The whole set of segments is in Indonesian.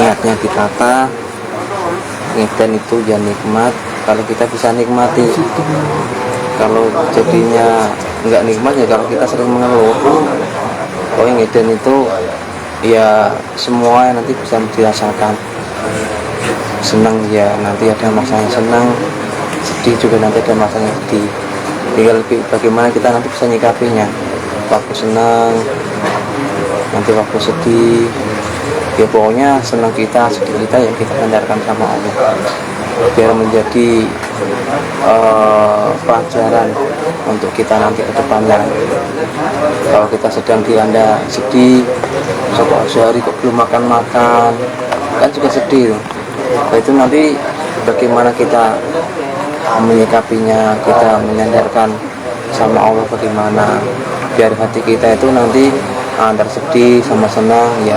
niatnya ditata, ngeden itu ya nikmat. Kalau kita bisa nikmati, kalau jadinya nggak nikmat ya kalau kita sering mengeluh. Oh ngeden itu ya semua nanti bisa dirasakan. Senang ya nanti ada masanya senang, sedih juga nanti ada masanya sedih. Tinggal bagaimana kita nanti bisa nyikapinya. Waktu senang, nanti waktu sedih, ya pokoknya senang kita, sedih kita yang kita sandarkan sama Allah, biar menjadi pelajaran untuk kita nanti ke depannya. Kalau kita sedang dilanda sedih, sehari kok belum makan-makan, kan juga sedih. Nah, itu nanti bagaimana kita menyikapinya, kita menyandarkan sama Allah bagaimana, biar hati kita itu nanti antara sedih sama senang ya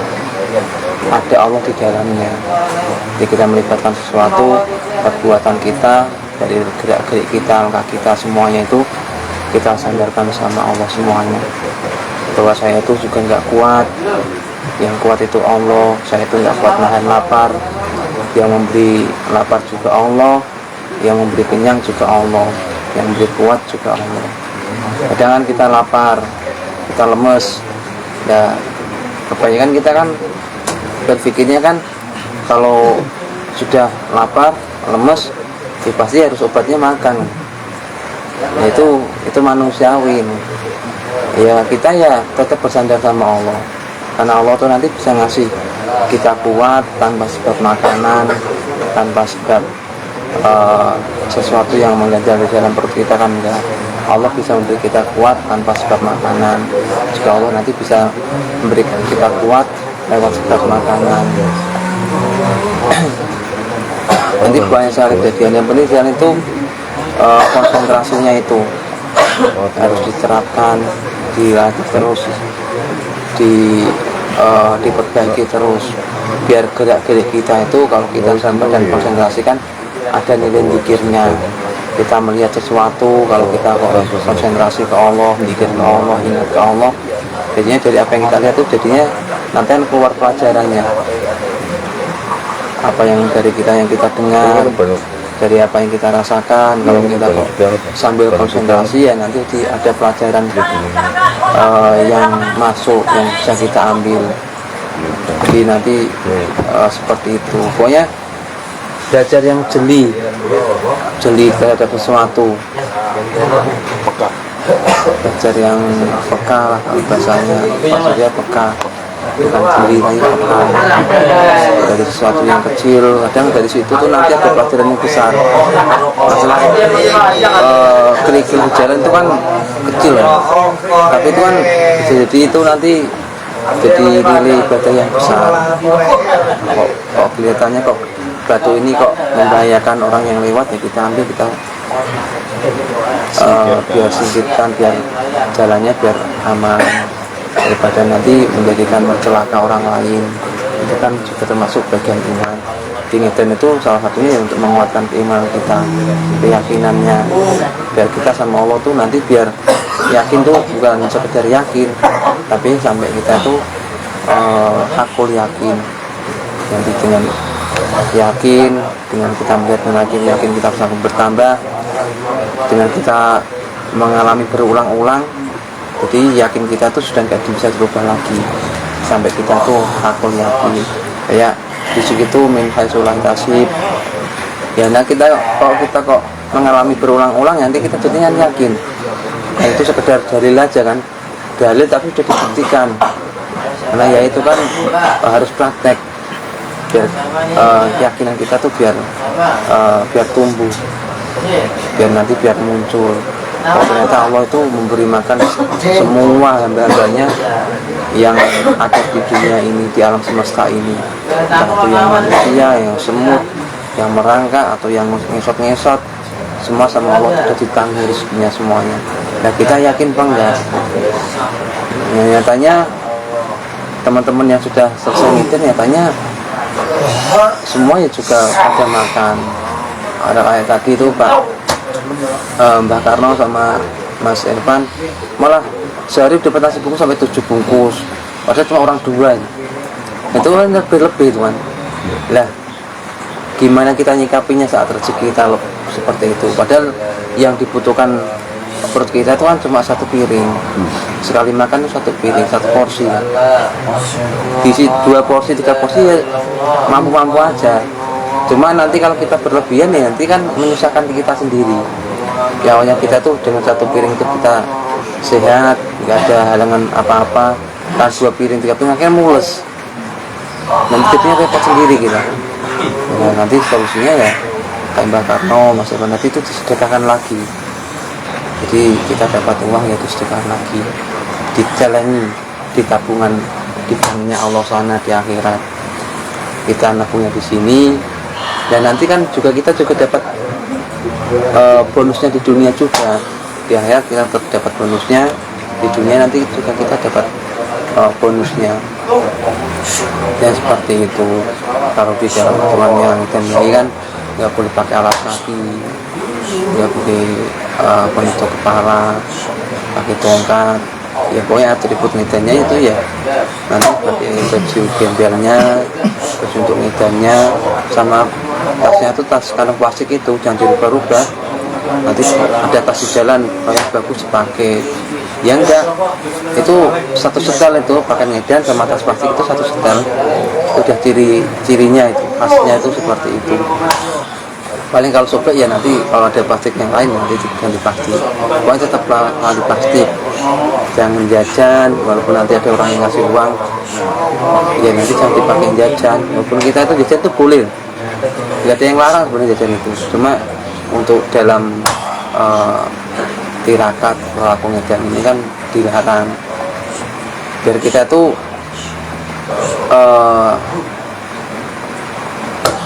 ada Allah di dalamnya. Jadi kita melibatkan sesuatu, perbuatan kita, dari gerak-gerik kita, langkah kita, semuanya itu kita sandarkan sama Allah semuanya. Bahwa saya itu juga nggak kuat, yang kuat itu Allah. Saya itu nggak kuat nahan lapar, yang memberi lapar juga Allah, yang memberi kenyang juga Allah, yang memberi kuat juga Allah. Kadang kita lapar, kita lemes, ya kebanyakan kita kan berpikirnya kan kalau sudah lapar, lemes, ya pasti harus obatnya makan. Nah, itu manusiawi. Ya kita ya tetap bersandar sama Allah, karena Allah tuh nanti bisa ngasih kita kuat tanpa sebab makanan, tanpa sebab sesuatu yang mengajar di dalam perut kita kan enggak. Allah bisa memberi kita kuat tanpa sebab makanan. Jika Allah nanti bisa memberikan kita kuat lewat sebab makanan. Nanti banyak sekali kejadian. Yang penting jalan itu konsentrasinya itu harus diterapkan, dilatih terus, diperbaiki terus, biar gerak-gerik kita itu kalau kita sampai dan konsentrasikan ada nilai pikirnya. Kita melihat sesuatu, kalau kita konsentrasi ke Allah, mikir ke Allah, ingat ke Allah, jadinya dari apa yang kita lihat itu jadinya nanti keluar pelajarannya. Apa yang dari kita yang kita dengar, dari apa yang kita rasakan, kalau kita sambil konsentrasi ya nanti ada pelajaran yang masuk, yang bisa kita ambil. Jadi nanti seperti itu. Pokoknya belajar yang jeli terhadap sesuatu, belajar yang peka lah bahasanya, maksudnya peka, bukan jeli tapi peka dari sesuatu yang kecil. Kadang dari situ tuh nanti ada pelajaran yang besar. Masalah kerikil jalan itu kan kecil ya, tapi itu kan jadi itu nanti jadi nilai ibadah yang besar. Kok kelihatannya kok batu ini kok membahayakan orang yang lewat, ya kita ambil, kita biar singkirkan, biar jalannya biar aman, daripada nanti menjadikan celaka orang lain. Itu kan juga termasuk bagian iman. Ngeden itu salah satunya ya untuk menguatkan keimanan kita, keyakinannya, biar kita sama Allah tuh nanti biar yakin tuh bukan sekedar yakin, tapi sampai kita tuh hakul yakin. Nanti dengan yakin, dengan kita melihat yakin kita bisa bertambah, dengan kita mengalami berulang-ulang, jadi yakin kita tuh sudah nggak bisa berubah lagi, sampai kita tuh hakul yakin. Kayak di situ min haitsulah tasib. Ya nah kita kok mengalami berulang-ulang, nanti kita jadinya yakin. Nah, itu sekedar dalil aja kan, dalil tapi sudah dibuktikan. Karena ya itu kan harus praktek, biar keyakinan kita tuh biar tumbuh, biar nanti biar muncul. Oh, ternyata Allah itu memberi makan semua hamba-hambanya yang ada di dunia ini, di alam semesta ini, entah itu yang manusia, yang semut, yang merangkak, atau yang ngesot-ngesot, semua sama Allah sudah ditanggung rezekinya semuanya. Nah kita yakin apa enggak? Ya, nyatanya teman-teman yang sudah selesai ngiden, nyatanya semuanya juga pada makan. Ada kayak tadi itu Mbah Karno sama Mas Irfan malah sehari dapat nasi bungkus sampai 7 bungkus, padahal cuma orang dua. Itu kan lebih tuan. Lah, gimana kita nyikapinya saat rezeki kita seperti itu? Padahal yang dibutuhkan perut kita itu kan cuma satu piring. Sekali makan itu satu piring, satu porsi. Diisi 2 porsi, 3 porsi ya mampu-mampu aja. Cuma nanti kalau kita berlebihan ya nanti kan menyusahkan kita sendiri. Ya awalnya kita tuh dengan satu piring itu kita sehat, nggak ada halangan apa-apa. Kan 2 piring, 3 piring akhirnya mules. Nanti jadinya repot sendiri kita. Nah, nanti solusinya ya kayak Mbak Karno, Mas Evan tadi itu disedekahkan lagi. Jadi kita dapat uang ya disedekahkan lagi, dijalani di tabungan di banknya Allah sana di akhirat. Kita nabungnya di sini dan nanti kan juga kita juga dapat bonusnya di dunia juga. Di akhirat kita tetap dapat bonusnya, di dunia nanti juga kita dapat bonusnya. Dan seperti itu. Kalau di dalam aturan yang ini kan nggak boleh pakai alas kaki, nggak boleh penutup kepala, pakai tongkat. Ya pokoknya atribut ngedannya itu ya nanti pakai baju gembelnya, baju untuk ngedannya, sama tasnya itu tas kantong plastik itu jangan dirubah-rubah. Nanti ada tas di jalan pakai bagus dipakai. Ya enggak, itu satu setel itu pakai ngedan sama tas plastik itu satu setel. Udah ciri-cirinya itu, khasnya itu seperti itu. Paling kalau sobek ya nanti kalau ada plastik yang lain nanti diganti plastik. Pokoknya tetap di plastik. Jangan jajan, walaupun nanti ada orang yang ngasih uang, ya nanti jangan dipakai jajan. Walaupun kita itu jajan itu boleh, nggak ada yang larang sebenarnya jajan itu. Cuma untuk dalam tirakat pelaku ngedan ini kan dilarang, biar kita tuh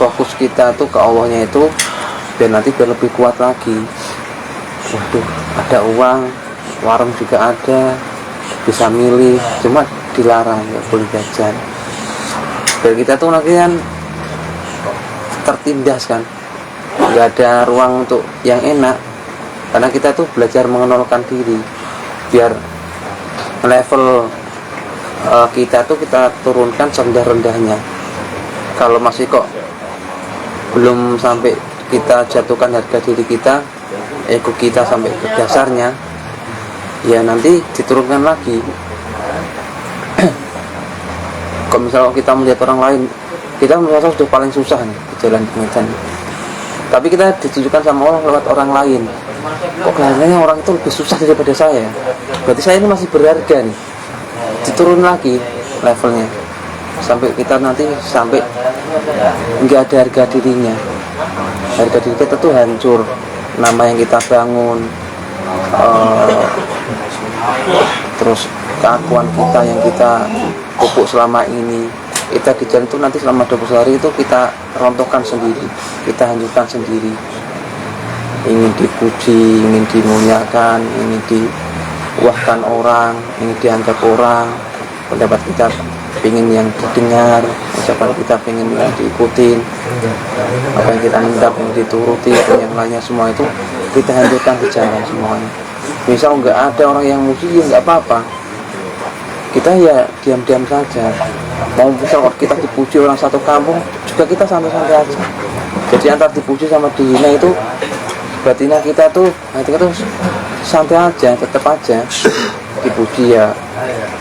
fokus kita tuh ke Allahnya itu biar nanti biar lebih kuat lagi. Waduh, ada uang, warung juga ada, bisa milih, cuma dilarang nggak boleh jajan. Biar kita tuh nanti kan tertindas kan, nggak ada ruang untuk yang enak. Karena kita tuh belajar mengenalkan diri, biar level kita tuh kita turunkan serendah-rendahnya. Kalau masih kok belum sampai kita jatuhkan harga diri kita, ego kita sampai ke dasarnya, ya nanti diturunkan lagi. Kalau misalnya kita melihat orang lain, kita merasa sudah paling susah nih di jalan pengedan, tapi kita ditunjukkan sama Allah lewat orang lain. Kok kelihatannya orang itu lebih susah daripada saya, berarti saya ini masih berharga nih. Diturun lagi levelnya sampai kita nanti sampai nggak ada harga dirinya. Harga diri kita tuh hancur, nama yang kita bangun, terus keakuan kita yang kita pupuk selama ini, kita di jalan itu nanti selama 20 hari itu kita rontohkan sendiri, kita hancurkan sendiri. Ingin dipuji, ingin dimuliakan, ingin diwahkan orang, ingin dianggap orang, pendapat kita pengen yang didengar, ucapan kita pengen yang diikutin, apa yang kita minta pengen dituruti, dan yang lainnya semua itu kita hancurkan di jalan semuanya. Misal nggak ada orang yang muji, ya nggak apa-apa, kita ya diam-diam saja. Mau misal kita dipuji orang satu kampung, juga kita santai-santai aja. Jadi antara dipuji sama dihina itu batinnya kita tuh, hati kita tuh santai aja, tetap aja. Dipuji ya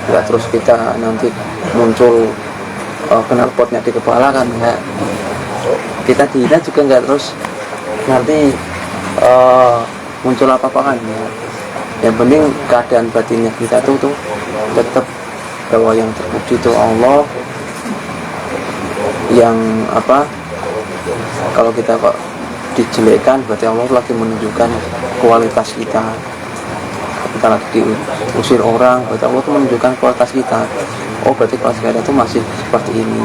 nggak terus kita nanti muncul knalpotnya di kepala kan, nggak. Kita dihina juga nggak terus nanti muncul apa-apa kan ya. Yang penting keadaan batinnya kita tuh tetap bahwa yang terpuji itu Allah, yang apa, kalau kita kok dijelekkan berarti Allah lagi menunjukkan kualitas kita. Kita lagi diusir orang, berarti Allah itu menunjukkan kualitas kita. Oh berarti kualitas kita itu masih seperti ini.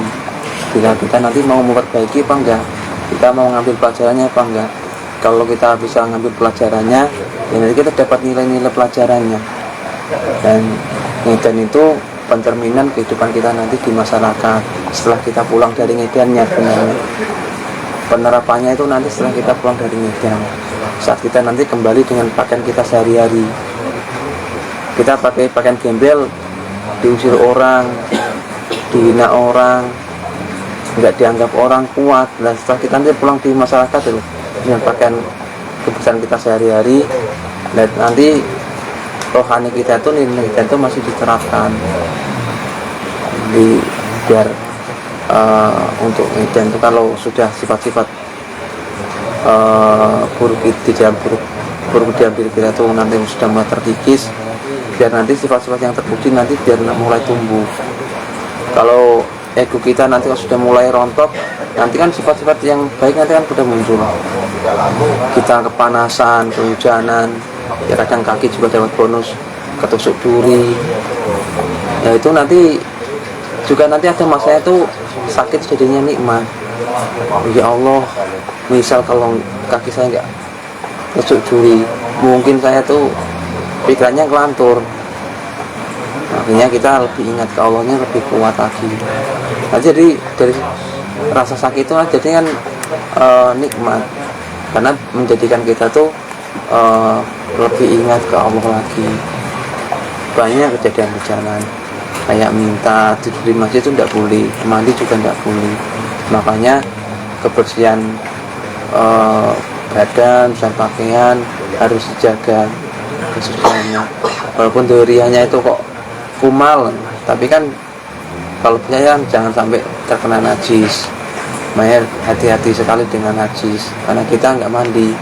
Kita nanti mau memperbaiki apa enggak, kita mau ngambil pelajarannya apa enggak. Kalau kita bisa ngambil pelajarannya, ya nanti kita dapat nilai-nilai pelajarannya. Dan itu pencerminan kehidupan kita nanti di masyarakat setelah kita pulang dari ngedannya. Sebenarnya penerapannya itu nanti setelah kita pulang dari ngedan, saat kita nanti kembali dengan pakaian kita sehari-hari. Kita pakai pakaian gembel, diusir orang, dihina orang, nggak dianggap orang kuat. Dan setelah kita nanti pulang di masyarakat itu dengan pakaian kebiasaan kita sehari-hari, dan nanti rohani kita itu, nilai kita itu masih diterapkan di biar untuk dan itu kalau sudah sifat-sifat buruk di dalam buruk di dalam diri kita itu nanti sudah mulai terkikis, biar nanti sifat-sifat yang terbukti nanti biar mulai tumbuh. Kalau ego kita nanti kalau sudah mulai rontok, nanti kan sifat-sifat yang baik nanti kan sudah muncul. Kita kepanasan, kehujanan, ya kadang kaki juga dapat bonus ketusuk duri. Ya itu nanti juga nanti ada masanya itu sakit jadinya nikmat. Ya Allah, misal kalau kaki saya nggak tusuk duri, mungkin saya tuh pikirannya kelantur. Akhirnya kita lebih ingat ke Allahnya, lebih kuat lagi. Nah, jadi dari rasa sakit itu jadi kan nikmat, karena menjadikan kita tuh lebih ingat ke Allah lagi. Banyak kejadian-kejadian kayak minta tidur di masjid itu tidak boleh, mandi juga tidak boleh. Makanya kebersihan badan dan pakaian harus dijaga kesuciannya. Walaupun duriannya itu kok kumal, tapi kan kalau penyayang jangan sampai terkena najis. Makanya hati-hati sekali dengan najis, karena kita nggak mandi.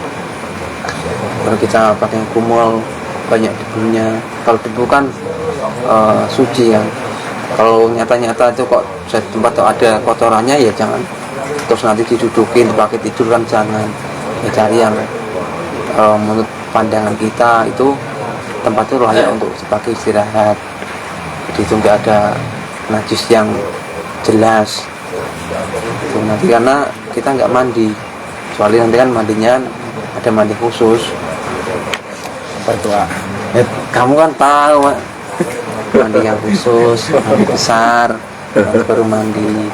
Kalau kita pakai kumul banyak debunya. Kalau debu kan suci ya. Kalau nyata-nyata itu kok di tempat tuh ada kotorannya, ya jangan terus nanti didudukin dipakai tidur, kan jangan. Ya cari yang menurut pandangan kita itu tempat itu layak untuk sebagai istirahat. Jadi itu nggak ada najis yang jelas. Itu nanti karena kita nggak mandi, kecuali nanti kan mandinya ada mandi khusus. Apa itu, Pak? Kamu kan tahu, Pak. Mandi yang khusus, mandi besar, nanti baru mandi.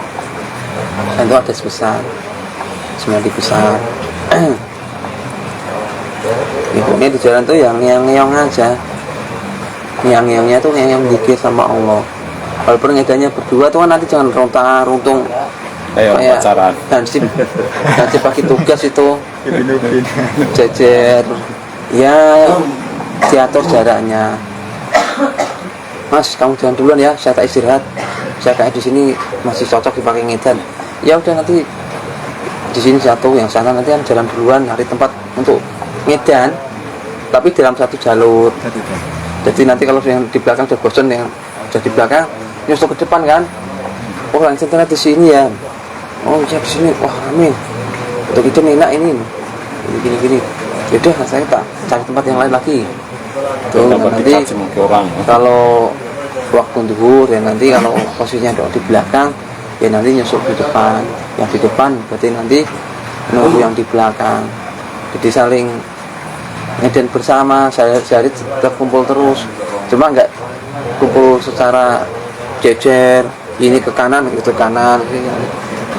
Dan itu ada sebesar, mandi besar. Ibunya di jalan tuh yang ngeong aja. Ngeong-ngeongnya tuh ngeong dikit sama Allah. Walaupun ngedanya berdua tuh kan nanti jangan runtung kayak pacaran. Hansip bagi tugas itu jejer. Ya diatur jaraknya. Mas, kamu jalan duluan ya, saya tak istirahat. Saya kayak di sini masih cocok dipakai ngedan. Ya udah, nanti di sini satu, yang sana nanti kan jalan duluan cari tempat untuk ngedan, tapi dalam satu jalur. Jadi nanti kalau yang di belakang sudah bosan, yang sudah di belakang nyusul ke depan kan. Oh, yang sana di sini ya. Oh ya di sini. Wah, amin. Untuk itu enak ini. Gini. Yaudah, saya tak cari tempat yang lain lagi. Tuh, nanti kalau waktu duhur ya, nanti kalau posisinya di belakang ya nanti nyusul di depan. Yang di depan berarti nanti nunggu yang di belakang. Jadi saling ngeden bersama. Sehari tetap kumpul terus, cuma nggak kumpul secara jejer, ini ke kanan itu kanan,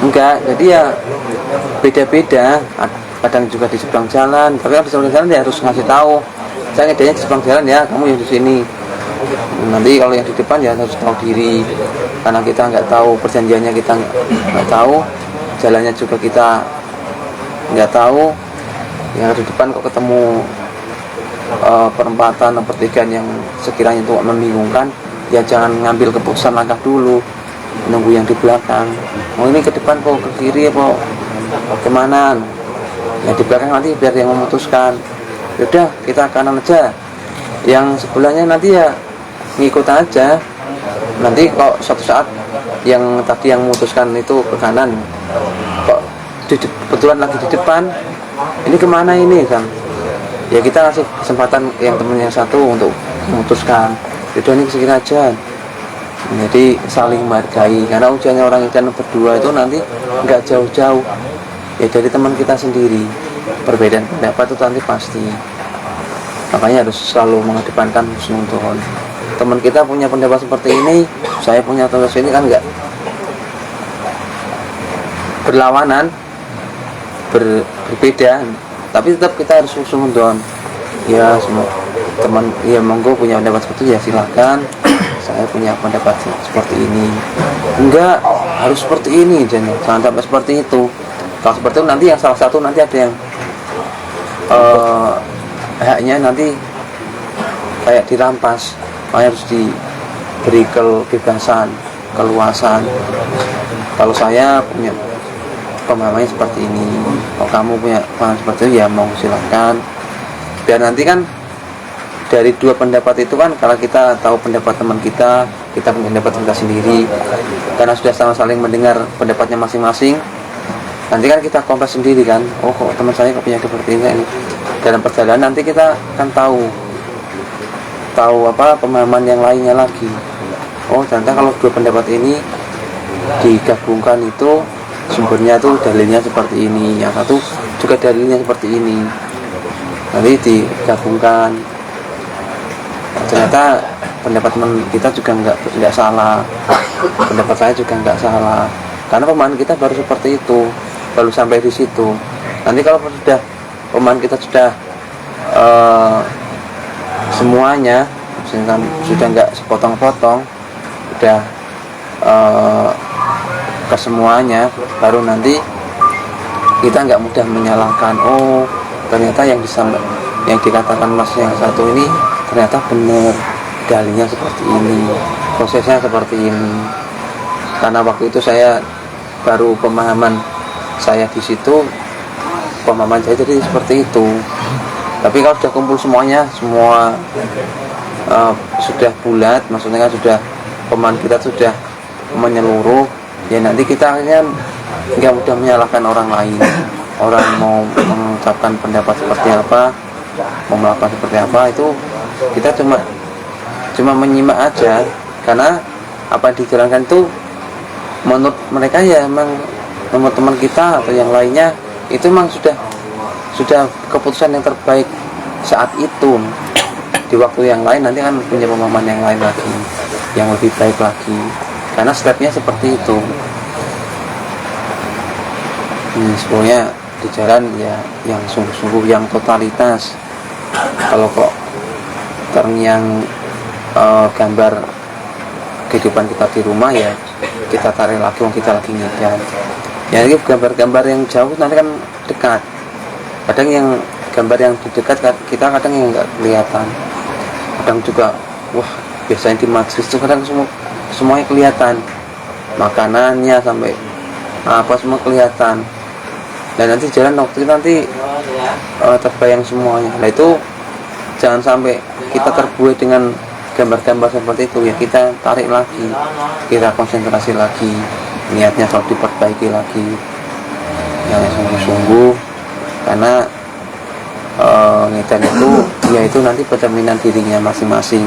enggak. Jadi ya beda-beda. Kadang juga di seberang jalan, tapi di seberang jalan dia harus ngasih tahu, saya ngedenya di seberang jalan ya, kamu yang di sini. Nanti kalau yang di depan ya harus tahu diri, karena kita nggak tahu perjanjiannya, kita nggak tahu jalannya juga kita nggak tahu. Yang di depan kok ketemu perempatan atau pertigaan yang sekiranya itu membingungkan, ya jangan ngambil keputusan langkah dulu, nunggu yang di belakang. Oh ini ke depan kok, ke kiri apa kemana? Yang di belakang nanti biar yang memutuskan. Yaudah, kita kanan aja, yang sebelahnya nanti ya ngikut aja. Nanti kok suatu saat yang tadi yang memutuskan itu ke kanan, kok kebetulan lagi di depan, ini kemana ini kan, ya kita kasih kesempatan yang temennya satu untuk memutuskan. Yaudah, ini kesini aja. Jadi saling menghargai, karena ujiannya orang yang berdua itu nanti nggak jauh-jauh ya dari teman kita sendiri. Perbedaan pendapat itu nanti pasti, makanya harus selalu mengedepankan husnudzon. Teman kita punya pendapat seperti ini, saya punya pendapat seperti ini, kan enggak berlawanan, berbeda, tapi tetap kita harus husnudzon. Ya semua teman, ya monggo punya pendapat seperti itu ya silakan, saya punya pendapat seperti ini. Enggak, harus seperti ini, jangan sampai seperti itu. Kalau seperti itu nanti yang salah satu nanti ada yang haknya nanti kayak dirampas, makanya harus diberi kebebasan, keluasan. Kalau saya punya pemahamannya seperti ini, kalau kamu punya pemahaman seperti itu ya mau silakan. Biar nanti kan dari dua pendapat itu kan, kalau kita tahu pendapat teman kita punya pendapat kita sendiri, karena sudah sama saling mendengar pendapatnya masing-masing, nanti kan kita kompres sendiri kan, oh kok teman saya kok punya seperti ini. Dalam perjalanan nanti kita kan tahu apa pemahaman yang lainnya lagi. Oh ternyata kalau dua pendapat ini digabungkan itu sumbernya tuh dalilnya seperti ini, yang satu juga dalilnya seperti ini, nanti digabungkan. Ternyata pendapat teman kita juga nggak salah, pendapat saya juga nggak salah, karena pemahaman kita baru seperti itu, baru sampai di situ. Nanti kalau sudah pemahaman kita sudah semuanya, misalkan sudah nggak sepotong-potong, sudah ke semuanya, baru nanti kita nggak mudah menyalahkan. Oh ternyata yang dikatakan mas yang satu ini ternyata benar, dalilnya seperti ini, prosesnya seperti ini. Karena waktu itu saya baru pemahaman saya di situ, pemahaman saya jadi seperti itu. Tapi kalau sudah kumpul semuanya, semua sudah bulat, maksudnya kan sudah pemahaman kita sudah menyeluruh, ya nanti kita akhirnya nggak mudah menyalahkan orang lain. Orang mau mengucapkan pendapat seperti apa, mau melakukan seperti apa, itu kita cuma menyimak aja, karena apa yang dijalankan itu menurut mereka ya memang, menurut teman kita atau yang lainnya itu memang sudah keputusan yang terbaik saat itu. Di waktu yang lain nanti kan punya pemahaman yang lain lagi, yang lebih baik lagi, karena stepnya seperti itu. Semuanya di jalan ya yang sungguh-sungguh, yang totalitas. Kalau kok terngiang gambar kehidupan kita di rumah, ya kita tarik lagi, kita lagi ngedar. Ya ini gambar-gambar yang jauh nanti kan dekat. Kadang yang gambar yang di dekat kita kadang yang nggak kelihatan. Kadang juga wah biasanya di majlis itu kadang semuanya kelihatan, makanannya sampai apa semua kelihatan. Dan nanti jalan waktu itu nanti terbayang semuanya. Nah itu jangan sampai kita terbuai dengan gambar-gambar seperti itu, ya kita tarik lagi, kita konsentrasi lagi, niatnya harus diperbaiki lagi, yang sungguh-sungguh. Karena ngedan itu ya itu nanti pencerminan dirinya masing-masing.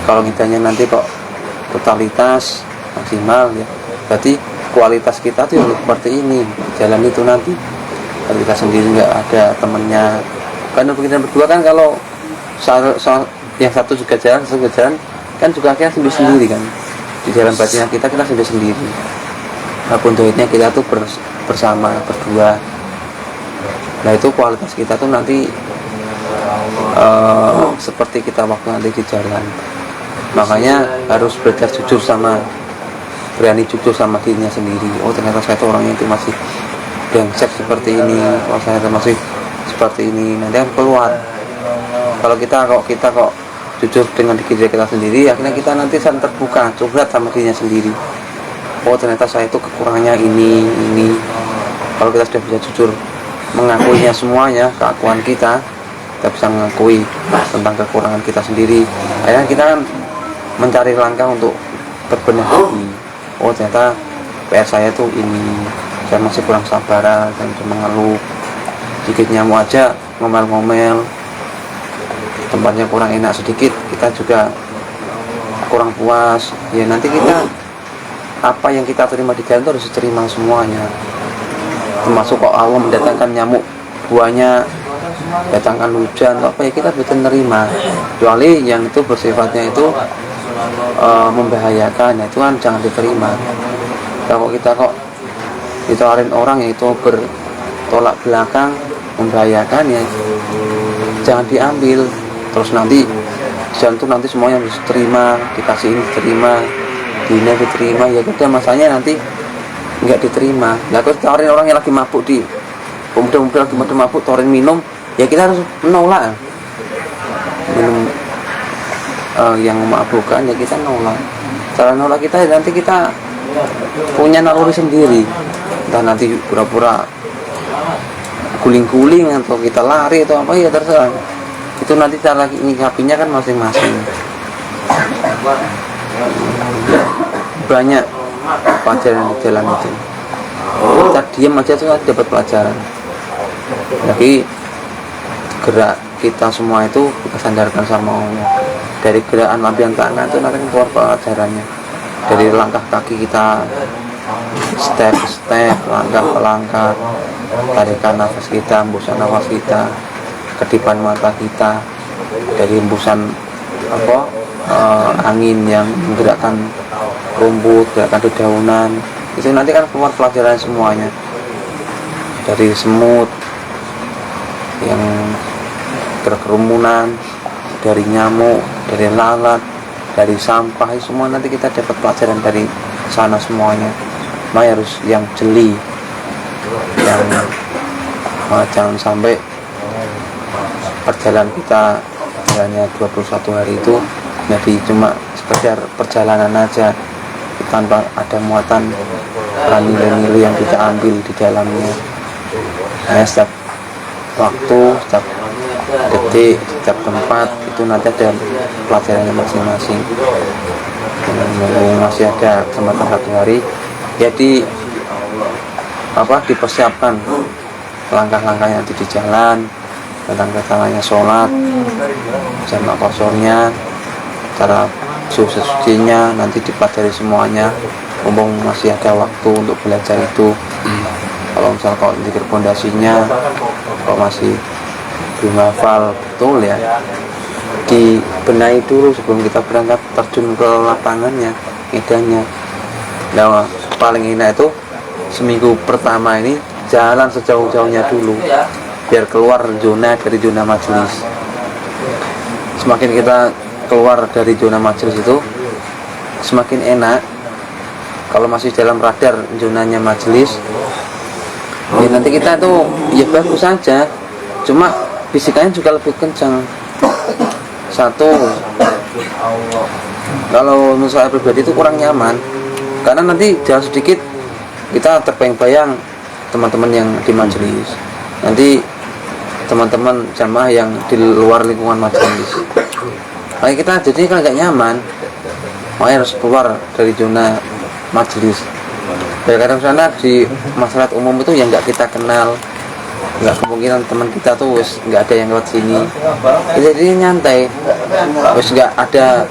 Kalau ngedanya nanti kok totalitas maksimal, ya berarti kualitas kita tuh seperti ini, jalan itu nanti kalau kita sendiri nggak ada temennya. Karena kita berdua kan, kalau yang satu juga jalan kan juga akhirnya sendiri kan, di jalan batinnya kita sendiri. Walaupun doanya kita tuh bersama berdua. Nah itu kualitas kita tuh nanti seperti kita waktu nanti di jalan. Makanya harus belajar berani jujur sama dirinya sendiri. Oh ternyata saya tuh orangnya itu masih brengsek seperti ini, oh saya masih seperti ini. Nanti kan keluar. Kalau kita kok jujur dengan diri kita sendiri, akhirnya kita nanti saling terbuka, curhat sama dirinya sendiri. Oh ternyata saya itu kekurangannya ini. Kalau kita sudah bisa jujur mengakuinya semuanya, keakuan kita bisa mengakui tentang kekurangan kita sendiri. Akhirnya kita kan mencari langkah untuk berbenah lagi. Oh ternyata PR saya tuh ini, saya masih kurang sabaran, saya cuma mengeluh, sedikit nyamuk aja ngomel-ngomel, tempatnya kurang enak sedikit kita juga kurang puas. Ya nanti kita apa yang kita terima di jalan itu harus diterima semuanya, termasuk kok Allah mendatangkan nyamuk buahnya, datangkan hujan apa ya kita bisa menerima, kecuali yang itu bersifatnya itu membahayakan, ya itu kan jangan diterima. Kalau kita kok ditawarin orang yang itu bertolak belakang, membahayakan, ya jangan diambil. Terus nanti jalan itu nanti semuanya harus diterima, dikasih ini diterima, dina diterima, ya udah masanya nanti nggak diterima. Nah kalau tawarin orang yang lagi mabuk, di pemuda-pemuda lagi mabuk tawarin minum, ya kita harus menolak. Minum yang memabukkan ya kita nolak. Cara nolak kita nanti kita punya naluri sendiri, entah nanti pura-pura guling-guling atau kita lari atau apa, ya terserah. Itu nanti cara nyikapinya kan masing-masing. Banyak pelajaran di jalan itu. Kita diam aja tuh dapat pelajaran. Jadi gerak kita semua itu kita sandarkan sama Allah. Dari gerakan lampian tangan itu nanti keluar pelajarannya. Dari langkah kaki kita, step ke step, langkah ke langkah, tarikan nafas kita, hembusan nafas kita, kedipan mata kita, dari hembusan angin yang menggerakkan rumput, gerakan dedaunan, itu nanti kan keluar pelajaran semuanya. Dari semut yang berkerumunan, dari nyamuk, dari lalat, dari sampah, itu semua nanti kita dapat pelajaran dari sana semuanya. Makanya harus yang jeli, yang jangan sampai perjalanan kita hanya 21 hari itu jadi cuma sekedar perjalanan aja tanpa ada muatan nilai-nilai yang kita ambil di dalamnya. Nah, setiap waktu, setiap detik, setiap tempat itu nanti ada pelajarannya masing-masing. Masih ada kesempatan 1 hari, jadi dipersiapkan langkah-langkah yang di jalan, tentang caranya sholat, jamak kosornya, cara sucinya nanti dipelajari semuanya. Mumpung masih ada waktu untuk belajar itu. Kalau misal kau zikir pondasinya, kalau masih belum hafal betul ya, dibenahi dulu sebelum kita berangkat terjun ke lapangannya, medannya. Nah, paling enak itu seminggu pertama ini jalan sejauh-jauhnya dulu, biar keluar dari zona majelis. Semakin kita keluar dari zona majelis itu semakin enak. Kalau masih dalam radar zonanya majelis, ya nanti kita tuh ya bagus saja, cuma bisikannya juga lebih kencang. Satu, kalau menurut saya pribadi itu kurang nyaman, karena nanti jalan sedikit kita terbayang-bayang teman-teman yang di majelis, nanti teman-teman jamaah yang di luar lingkungan majelis. Makanya kita jadi kan nggak nyaman, makanya harus keluar dari zona majelis. Kadang sana di masyarakat umum itu yang nggak kita kenal, nggak kemungkinan teman kita tuh nggak ada yang lewat sini, jadi nyantai, terus nggak ada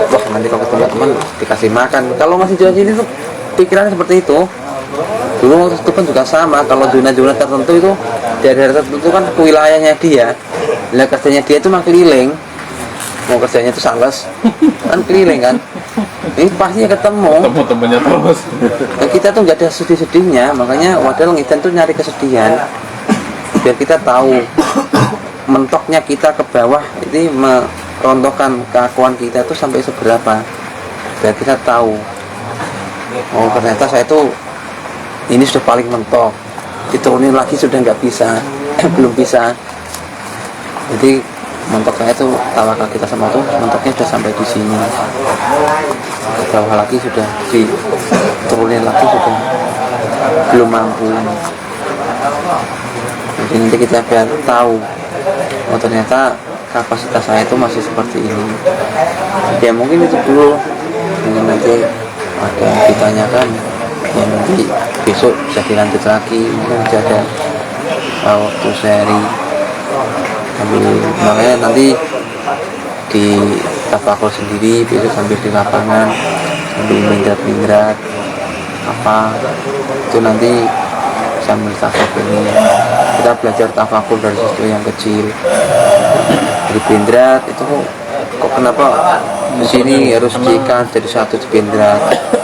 wah nanti kalau ketemu teman dikasih makan. Kalau masih jauh sini tuh pikirannya seperti itu. Dulu waktu itu pun juga sama, kalau zona-zona tertentu itu daerah tertentu kan ke wilayahnya dia, lah kerjanya dia itu mah keliling, mau kerjanya itu sales kan keliling kan, ini pasti ketemu temennya terus. Nah, kita tuh nggak ada sedih-sedihnya, makanya wadah ngidan tuh nyari kesedihan biar kita tahu mentoknya kita ke bawah ini merontokkan keakuan kita tuh sampai seberapa, biar kita tahu oh ternyata saya tuh ini sudah paling mentok, diturunin lagi sudah nggak bisa belum bisa. Jadi mentok saya tuh tawakal kita sama tuh mentoknya sudah sampai di sini, ke bawah lagi sudah diturunin lagi sudah belum mampu. Jadi nanti kita biar tahu oh ternyata kapasitas saya itu masih seperti ini. Ya mungkin itu dulu, mungkin nanti ada yang ditanyakan ya nanti besok bisa dilanjut lagi, mungkin bisa ada waktu sehari. Makanya nanti di tafakur sendiri besok sambil di lapangan sambil minggat-minggat apa itu nanti sambil tafakur ini kita belajar tafakur dari sesuatu yang kecil. Di Pindrat itu kok kenapa di sini harus diikat jadi satu di Pindrat,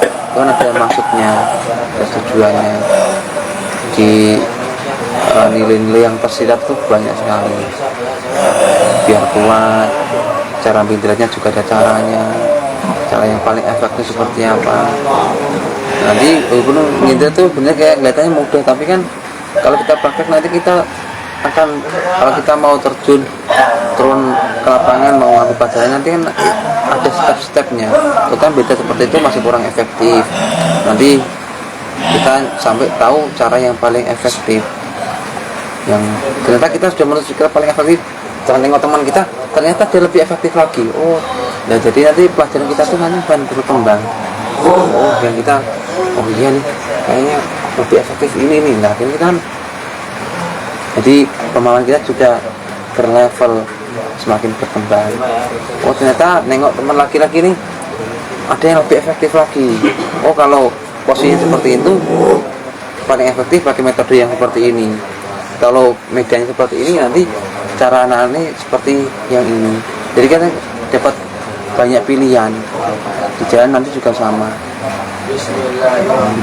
itu kan ada maksudnya, ada tujuannya. Di nilai-nilai yang tersirat tuh banyak sekali, biar kuat. Cara Pindratnya juga ada caranya, cara yang paling efektif seperti apa. Nanti walaupun ngintip tuh bener kayak kelihatannya mudah, tapi kan kalau kita praktek nanti kita akan, kalau kita mau turun ke lapangan mau ngambil pelajaran nanti kan ada step-stepnya. Itu kan beda, seperti itu masih kurang efektif. Nanti kita sampai tahu cara yang paling efektif, yang ternyata kita sudah menurut kita paling efektif, jangan tengok teman kita ternyata dia lebih efektif lagi. Oh, nah jadi nanti pelajaran kita tuh nanti akan berkembang. Oh, yang kita, oh iya nih kayaknya lebih efektif ini nih. Nah ini kan jadi pemahaman kita juga berlevel, semakin berkembang. Oh ternyata nengok teman laki-laki nih ada yang lebih efektif lagi. Oh kalau posisi seperti itu paling efektif pakai metode yang seperti ini. Kalau medannya seperti ini nanti cara anak ini seperti yang ini. Jadi kita dapat banyak pilihan di jalan, nanti juga sama.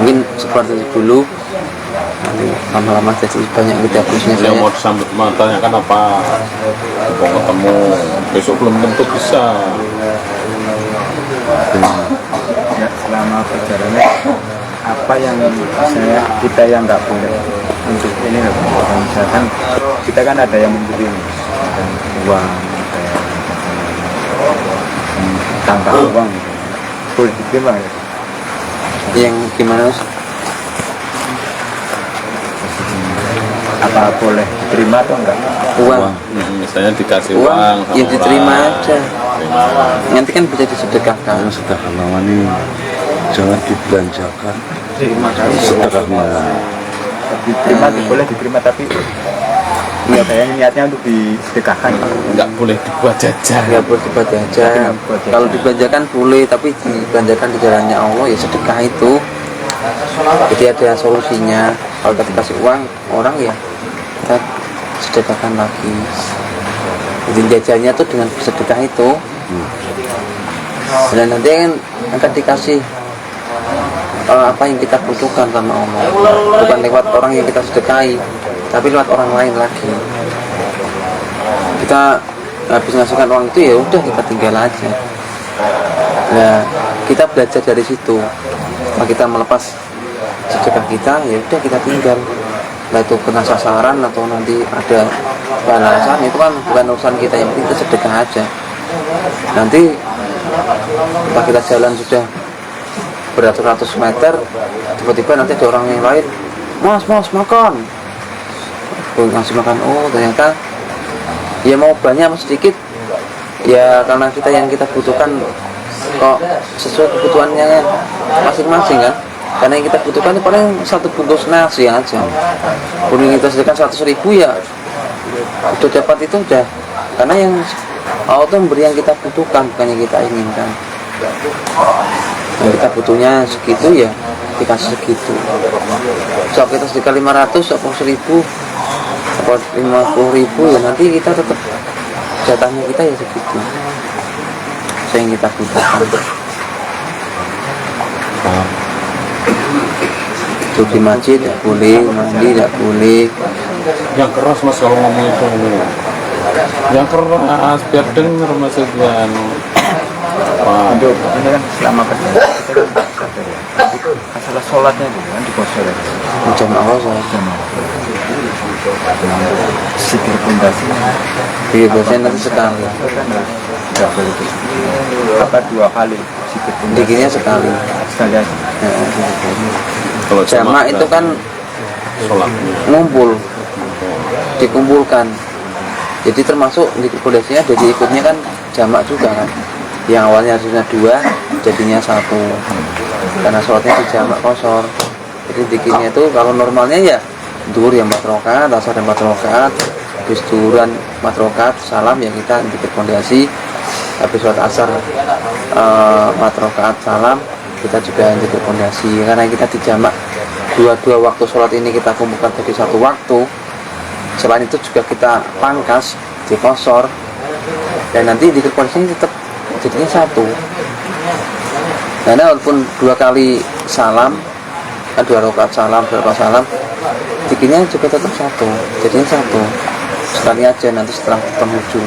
Mungkin seperti dulu, lama-lama jadi banyak kita bisnya. Yang mau disambut matanya kan apa, mau ketemu besok belum tentu bisa. Ya, selama perjalanan apa yang kita yang nggak boleh untuk ini loh, misalkan kita kan ada yang membeli uang, tanpa uang boleh diterima ya? Yang gimana? Apa boleh diterima atau enggak? Uang. Misalnya dikasih Uang uang ya diterima orang. aja. Nanti kan bisa disedekahkan. Sedekah lawan ini jangan dibelanjakan. Terima kasih. Sedekahnya Diterima boleh diterima, tapi ya saya niatnya untuk disedekahkan. Nggak boleh dibuat jajan. Ya buat dibaca aja. Kalau dibelanjakan boleh, tapi dibelanjakan di jalannya Allah ya sedekah itu. Jadi ada solusinya. Kalau kita kasih uang orang ya kita sedekahkan lagi. Jadi jajannya tuh dengan sedekah itu. Dan nanti kan akan dikasih apa yang kita butuhkan sama Allah, bukan lewat orang yang kita sedekahi, tapi lewat orang lain lagi. Kita habis ngasihkan uang itu ya udah kita tinggal aja. Nah kita belajar dari situ. Kalau kita melepas sedekah kita ya udah kita tinggal. Nah itu kena sasaran atau nanti ada balasan itu kan bukan urusan kita, yang penting kita sedekah aja. Nanti entah kita jalan sudah beratus-ratus meter, tiba-tiba nanti ada orang yang lain, mas makan, ngasih makan. Oh ternyata ya mau banyak mau sedikit ya karena kita yang kita butuhkan kok sesuai kebutuhannya masing-masing kan. Karena yang kita butuhkan itu paling satu bungkus nasi aja. Kemudian kita sediakan 100.000 ya udah dapat itu udah. Karena yang Allah tuh memberi yang kita butuhkan, bukan yang kita inginkan. Yang kita butuhnya segitu ya dikasih segitu. So kita sedekah 500 atau 1.000 atau 50.000 ya nanti kita tetap jatahnya kita ya segitu. Yang kita butuhkan. Itu di masjid tidak boleh, mandi tidak boleh. Yang keras mas kalau ngomong itu, yang keras biar denger mas itu Untuk ini kan selama perjalanan kita kan sadar ya. Masalah sholatnya itu kan di pos sholat. Jamaah sholat. Sikir pondasi. Iya biasanya nanti sekali. Kan nggak boleh itu. Apa 2 kali sikir pondasi? Dikirnya sekali. Sekali aja. kalau Jamaah itu kan sholat ngumpul, dikumpulkan. Jadi termasuk di pondasinya jadi ikutnya kan jamak juga kan. Yang awalnya harusnya 2 jadinya 1 karena sholatnya di jamak kosor. Jadi dikirnya itu kalau normalnya ya duhur yang 4 rakaat, asar yang 4 rakaat, habis duhuran 4 rakaat, salam ya kita dikir pondasi. Habis sholat asar 4 rakaat salam, kita juga dikir pondasi. Karena kita dijamak dua waktu sholat ini kita kumpulkan jadi 1 waktu. Selain itu juga kita pangkas dikosor, dan nanti dikir pondasi ini tetap jadinya 1. Karena walaupun 2 kali salam kan 2 rakaat salam, berapa salam, dikirnya juga tetap 1, jadinya 1 sekali aja nanti setelah penghujung.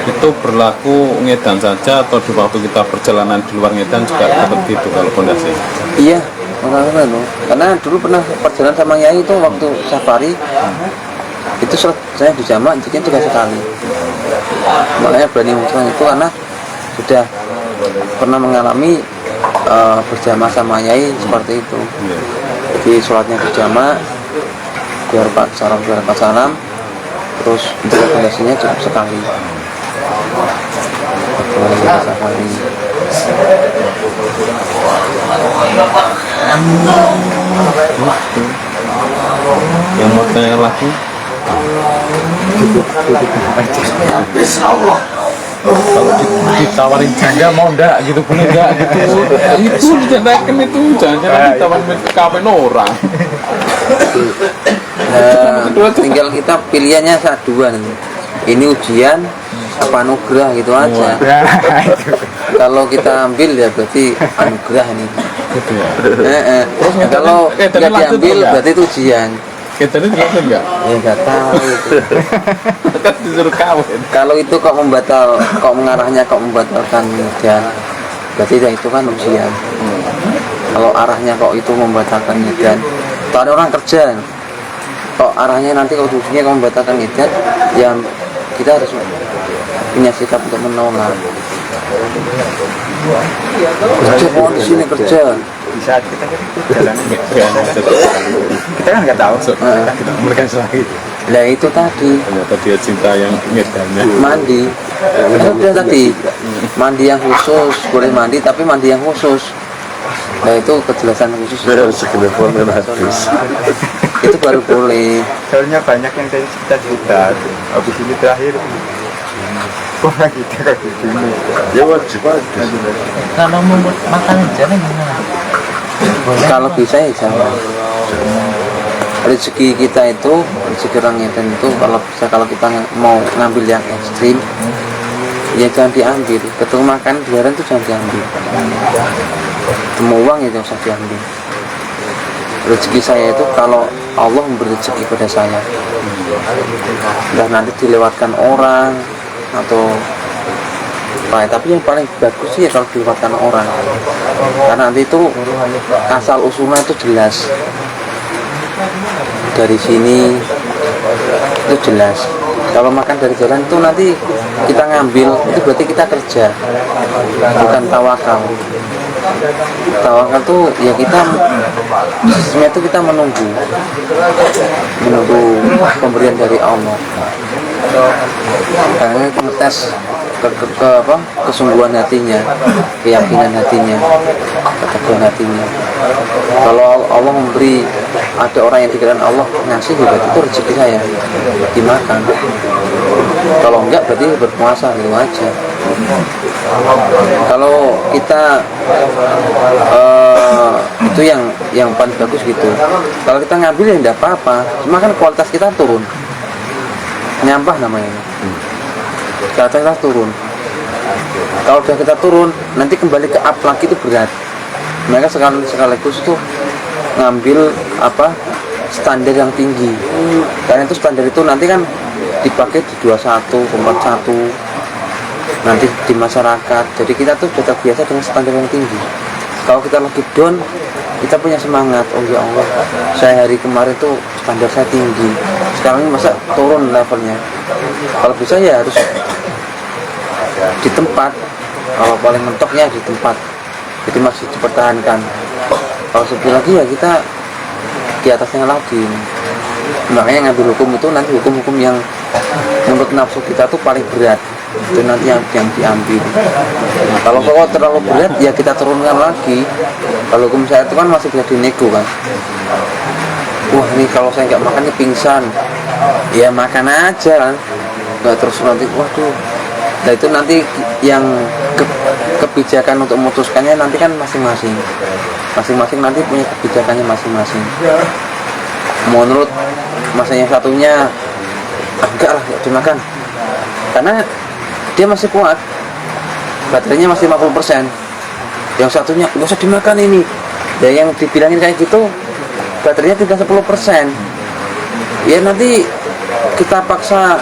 itu berlaku ngedan saja atau di waktu kita perjalanan di luar ngedan juga seperti itu kalau pondasi? Iya, Karena dulu pernah perjalanan sama Yai itu waktu safari itu saya di jamak jadi 3 sekali. Makanya berani ngomong itu karena sudah pernah mengalami berjamaah sama Yai seperti itu. Jadi sholatnya berjamaah, 2 rakaat salam, 2 rakaat salam, terus interpretasinya cukup sekali. Safari. Yang mau tanya lagi? Kalau ditawarin janda mau enggak gitu, boleh enggak gitu. Itu dijandakan itu, jangan ditawarin kawin orang. Tinggal kita pilihannya dua nih. Ini ujian apa anugerah gitu aja. Kalau kita ambil ya berarti anugerah ini. Gitu ya. Kalau nggak diambil berarti itu ujian. Kita ini jelas enggak? Ya nggak tahu itu. Kan disuruh kawin. Kalau itu kok mengarahnya kok membatalkan ujian, berarti ya itu kan ujian. Kalau arahnya kok itu membatalkan ujian, atau ada orang kerja, kok arahnya nanti kalau ujiannya kok membatalkan ujian, yang kita harus punya sikap untuk menolak. Kerja mau di sini kerja. Di saat kita jalan kita kan nggak tahu kita memberikan selagi. Lah itu tadi Ternyata dia cinta yang ngedannya. mandi. Udah tadi mandi yang khusus, boleh mandi tapi mandi yang khusus. Nah itu kejelasan khusus. Sekedar formal habis. Itu baru boleh. Soalnya banyak yang dari cita-cita habis ini terakhir wah kita kayak gini. Ya wajib aja. Kalau mau makan jalan gimana? Kalau bisa ya jangan. Rezeki kita itu, rezeki orang Medan itu kalau bisa, kalau kita mau ngambil yang ekstrim ya jangan diambil. Ketemu makan di jalan itu jangan diambil. Temu uang itu usah diambil. Rezeki saya itu kalau Allah memberi rezeki pada saya, dan nanti dilewatkan orang atau apa, tapi yang paling bagus sih ya kalau dilewatkan orang, karena nanti itu asal usulnya itu jelas dari sini itu jelas. Kalau makan dari jalan itu nanti kita ngambil itu berarti kita kerja, bukan tawakal. Tawakal tuh ya kita sistemnya itu kita menunggu pemberian dari Allah. Karena kita ngetes kesungguhan hatinya, keyakinan hatinya, keteguhan hatinya. Kalau Allah memberi, ada orang yang dikirakan Allah ngasih, berarti itu rezeki saya dimakan. Kalau enggak berarti berpuasa gitu aja. Kalau kita itu yang paling bagus gitu. Kalau kita ngambil ya enggak apa-apa, cuma kan kualitas kita turun, nyampah namanya. Kualitas kita turun. Kalau udah kita turun, nanti kembali ke up lagi itu berat. Mereka sekaligus tuh ngambil standar yang tinggi, karena itu standar itu nanti kan dipakai di 21, 41 nanti di masyarakat. Jadi kita tuh sudah terbiasa dengan standar yang tinggi. Kalau kita lagi down, kita punya semangat, oh ya Allah, saya hari kemarin tuh standar saya tinggi, sekarang ini masa turun levelnya. Kalau bisa ya harus di tempat, kalau paling mentoknya di tempat, jadi masih dipertahankan. Kalau seperti lagi ya kita di atasnya lagi. Makanya ngambil hukum itu nanti hukum-hukum yang menurut nafsu kita tuh paling berat, itu nanti yang diambil. Nah, kalau terlalu berat ya kita turunkan lagi. Kalau hukum saya itu kan masih bisa dinego kan. Wah ini kalau saya nggak makan ini pingsan, ya makan aja kan, nggak terus nanti waduh. Nah itu nanti yang kebijakan untuk memutuskannya nanti kan masing-masing nanti punya kebijakannya masing-masing. Menurut masanya satunya enggak lah, nggak dimakan karena dia masih kuat, baterainya masih 50%. Yang satunya nggak usah dimakan ini, ya yang dibilangin kayak gitu baterainya tinggal 10%. Ya nanti kita paksa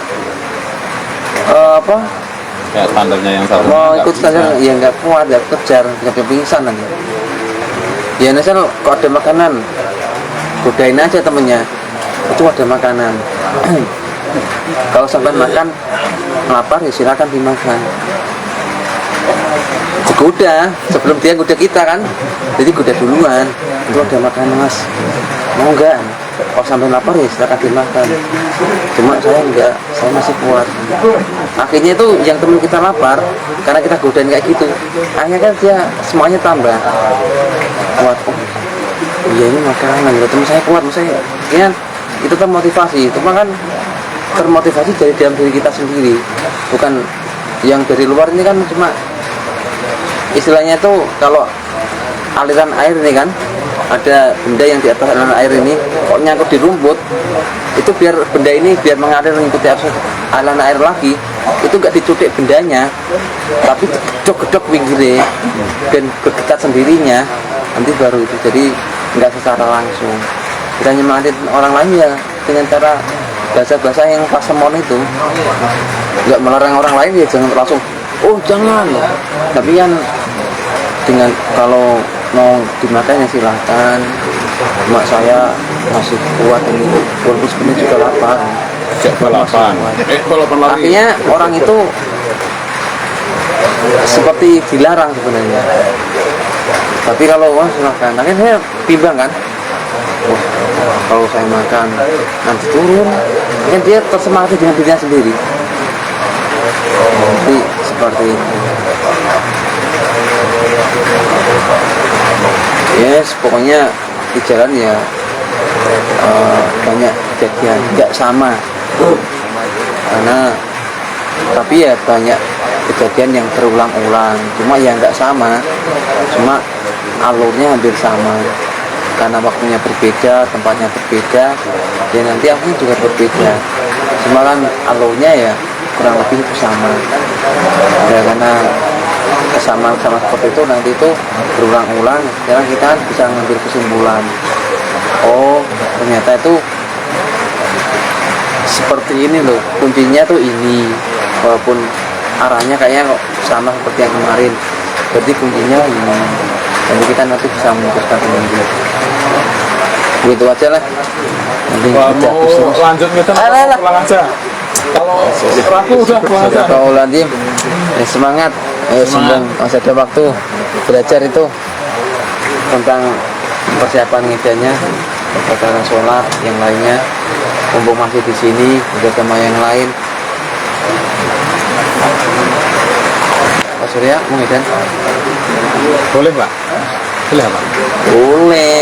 Ya standarnya yang satu mau ikut standar ya nggak kuat, ya kejar, nggak pingsan nanti. Ya misal kok ada makanan, godain aja temennya, itu ada makanan. Kalau sampai makan lapar ya silakan dimakan. Digoda sebelum dia goda kita kan, jadi goda duluan. Itu ada makanan mas, mau nggak? Kalau sampai lapar ya silakan dimakan. Cuma saya enggak, saya masih kuat. Akhirnya itu yang teman kita lapar karena kita godain kayak gitu. Akhirnya kan dia semuanya tambah kuat. Oh, iya ini makanan. Teman saya kuat, saya kan itu termotivasi. Cuma kan termotivasi dari dalam diri kita sendiri, bukan yang dari luar. Ini kan cuma istilahnya tuh kalau aliran air ini kan ada benda yang di atas aliran air ini kok nyangkut di rumput, itu biar benda ini biar mengalir mengikuti aliran air lagi, itu nggak dicutik bendanya tapi gedok-gedok pinggirnya dan bergetar sendirinya, nanti baru itu. Jadi nggak secara langsung kita nyemangatin orang lain ya dengan cara bahasa-bahasa yang pasemon itu, nggak melarang orang lain ya jangan langsung oh jangan, tapi kan dengan kalau mau dimakan ya silahkan. Mak saya masih kuat ini, walaupun sebenarnya juga lapar. balapan lari. Akhirnya orang itu seperti dilarang sebenarnya, tapi kalau wah silahkan. Akhirnya saya bimbang kan, wah kalau saya makan nanti turun, kan dia tersemangati dengan dirinya sendiri. Jadi seperti itu. Yes, pokoknya di jalan ya banyak kejadian nggak sama, karena tapi ya banyak kejadian yang berulang-ulang, cuma ya nggak sama, cuma alurnya hampir sama karena waktunya berbeda, tempatnya berbeda, ya nanti akhirnya juga berbeda, cuma kan alurnya ya kurang lebih sama ya, karena kesamaan sama seperti itu nanti itu berulang-ulang. Sekarang kita bisa mengambil kesimpulan, oh ternyata itu seperti ini loh, kuncinya tuh ini, walaupun arahnya kayaknya kok sama seperti yang kemarin, berarti kuncinya ini. Jadi kita nanti bisa memutuskan sendiri. Begitu aja lah. Nanti kita Mau lanjut kita pulang aja. Kalau ragu udah pulang aja. Kalau nanti semangat, sebelum masih ada waktu belajar itu tentang persiapan ngidanya, perkara sholat, yang lainnya. Mumpung masih di sini, udah sama yang lain. Pak Surya, mau ngidan? Boleh Pak? Boleh Pak? Boleh,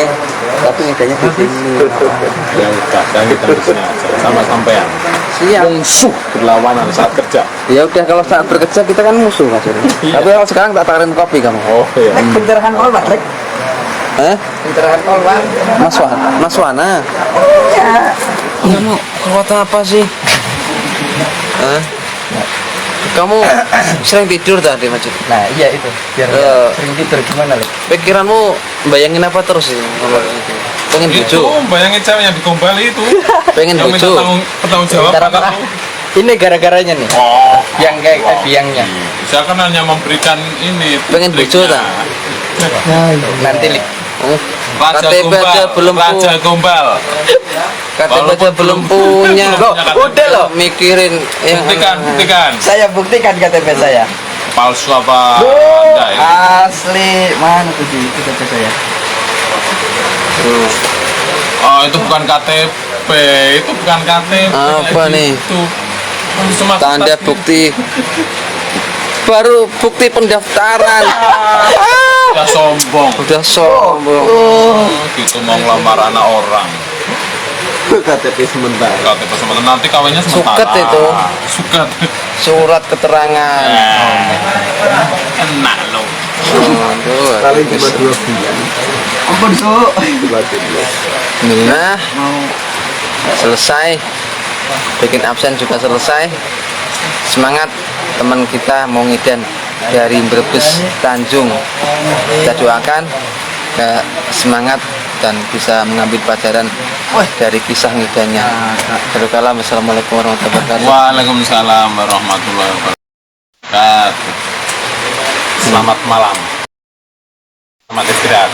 tapi ngidanya di sini. Ya udah, dan kita di sini aja sama sampean. Siap. Musuh berlawanan saat kerja. Ya udah, kalau saat bekerja kita kan musuh Pak Surya. Iya. Tapi kalau sekarang tak tawarin kopi kamu. Oh iya. Pencerahan kolbak, Rek. Pencerahan kolbak. Mas Wana. Kamu kuat apa sih? Kamu sering tidur tadi Mas? Nah, iya itu. Biar sering tidur gimana, Rek? Pikiranmu bayangin apa terus sih? Pengen Itu bojo, bayangin cewek yang digombali itu. pengen Yang minta bojo. bertanggung jawab Bentar, ini gara-garanya nih. Oh, Yang kayak biangnya. saya kan hanya memberikan ini. Pengen bojo tak? Nanti Lik. Raja KTP Gombal, aja belum Raja Gombal. KTP aja belum punya. belum punya KTP. Udah loh. Mikirin yang Buktikan. Saya buktikan KTP saya. Palsu apa? Duh, Anda ini? asli. Mana tuh itu KTP saya? Oh, itu bukan KTP, itu bukan KTP. Apa nih? Itu cuma tanda kertas bukti, baru bukti pendaftaran. udah sombong. Udah sombong. Gitu mau ngelamar anak orang. KTP sementara. KTP sementara, nanti kawinnya sementara. Suket itu. Suket. Surat keterangan. Enak loh. Aduh, Paling cuma 2 bulan. Ampun, Su. nah, selesai. Bikin absen juga selesai. Semangat teman kita mau ngidan dari Brebes Tanjung. Kita doakan semangat dan bisa mengambil pelajaran dari kisah ngidannya. Assalamualaikum warahmatullahi wabarakatuh. Waalaikumsalam warahmatullahi wabarakatuh. Selamat malam. Selamat istirahat.